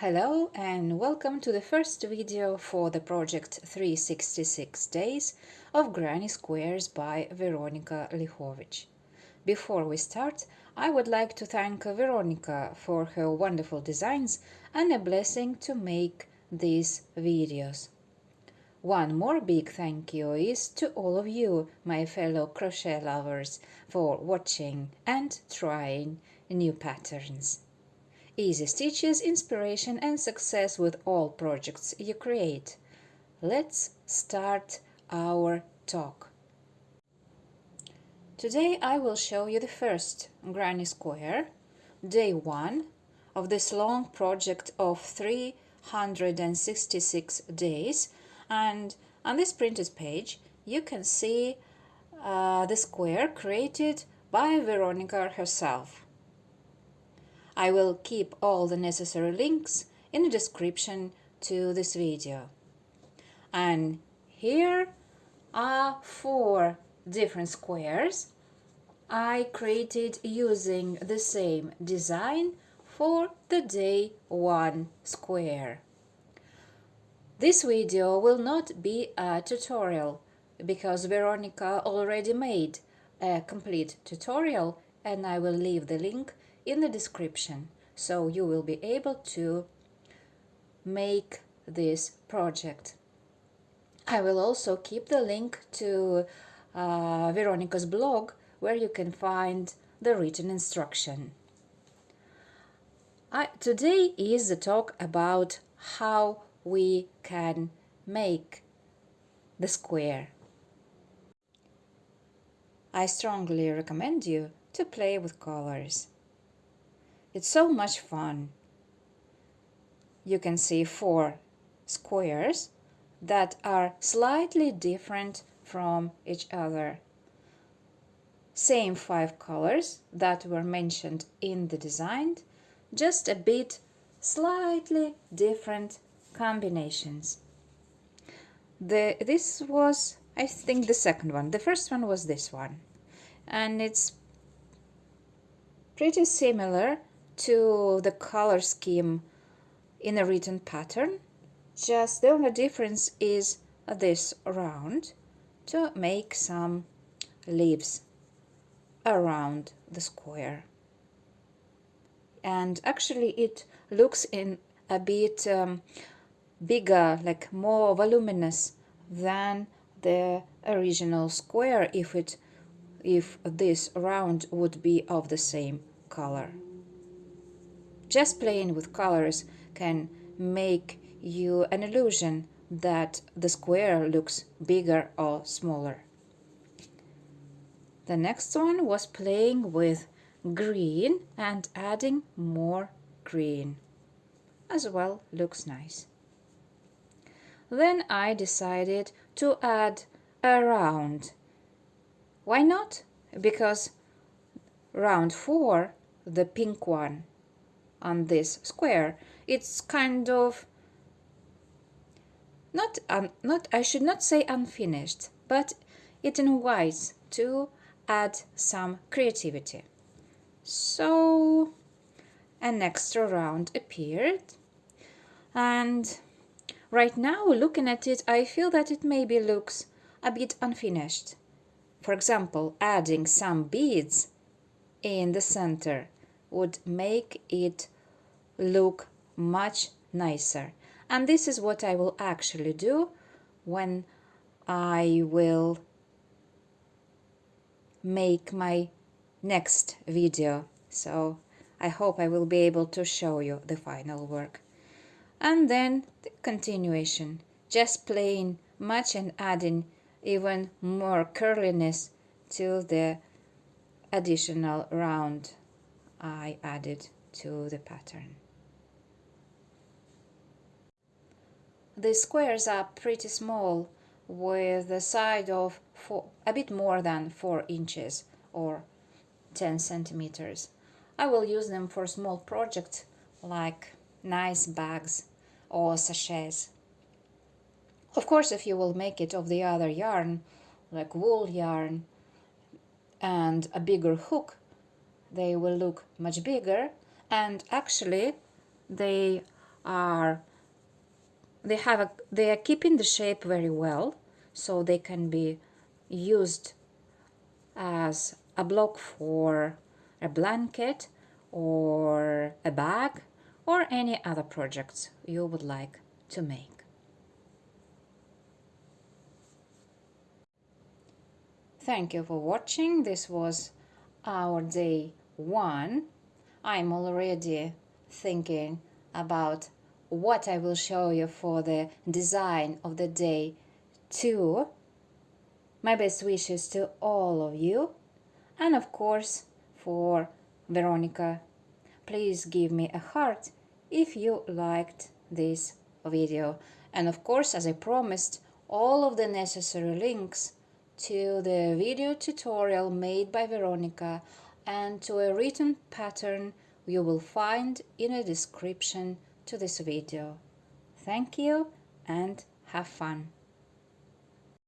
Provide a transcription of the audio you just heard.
Hello and welcome to the first video for the project 366 Days of Granny Squares by Veronika Lihovic. Before we start, I would like to thank Veronika for her wonderful designs and a blessing to make these videos. One more big thank you is to all of you, my fellow crochet lovers, for watching and trying new patterns. Easy stitches, inspiration and success with all projects you create. Let's start our talk. Today I will show you the first Granny Square, day 1 of this long project of 366 days, and on this printed page you can see the square created by Veronika herself. I will keep all the necessary links in the description to this video. And here are 4 different squares I created using the same design for the day 1 square. This video will not be a tutorial because Veronika already made a complete tutorial, and I will leave the link in the description, so you will be able to make this project. I will also keep the link to Veronika's blog, where you can find the written instruction. Today is the talk about how we can make the square. I strongly recommend you to play with colors. It's so much fun. You can see 4 squares that are slightly different from each other. Same 5 colors that were mentioned in the design, just a bit slightly different combinations. This was, I think, the second one. The first one was this one, and it's pretty similar to the color scheme in a written pattern. Just the only difference is this round to make some leaves around the square. And actually it looks in a bit bigger, like more voluminous than the original square if this round would be of the same color. Just playing with colors can make you an illusion that the square looks bigger or smaller. The next one was playing with green and adding more green. As well, looks nice. Then I decided to add a round. Why not? Because round 4, the pink one on this square, it's kind of I should not say unfinished, but it invites to add some creativity. So an extra round appeared, and right now, looking at it, I feel that it maybe looks a bit unfinished. For example, adding some beads in the center would make it look much nicer. And this is what I will actually do when I will make my next video. So I hope I will be able to show you the final work. And then the continuation, just playing much and adding even more curliness to the additional round I added to the pattern. The squares are pretty small, with the side of a bit more than 4 inches or 10 centimeters. I will use them for small projects like nice bags or sachets. Of course, if you will make it of the other yarn, like wool yarn and a bigger hook, they will look much bigger, and actually they are they are keeping the shape very well, so they can be used as a block for a blanket or a bag or any other projects you would like to make. Thank you for watching. This was our day 1. I'm already thinking about what I will show you for the design of the day 2. My best wishes to all of you, and of course for Veronica. Please give me a heart if you liked this video, and of course, as I promised, all of the necessary links to the video tutorial made by Veronica and to a written pattern you will find in a description to this video. Thank you and have fun!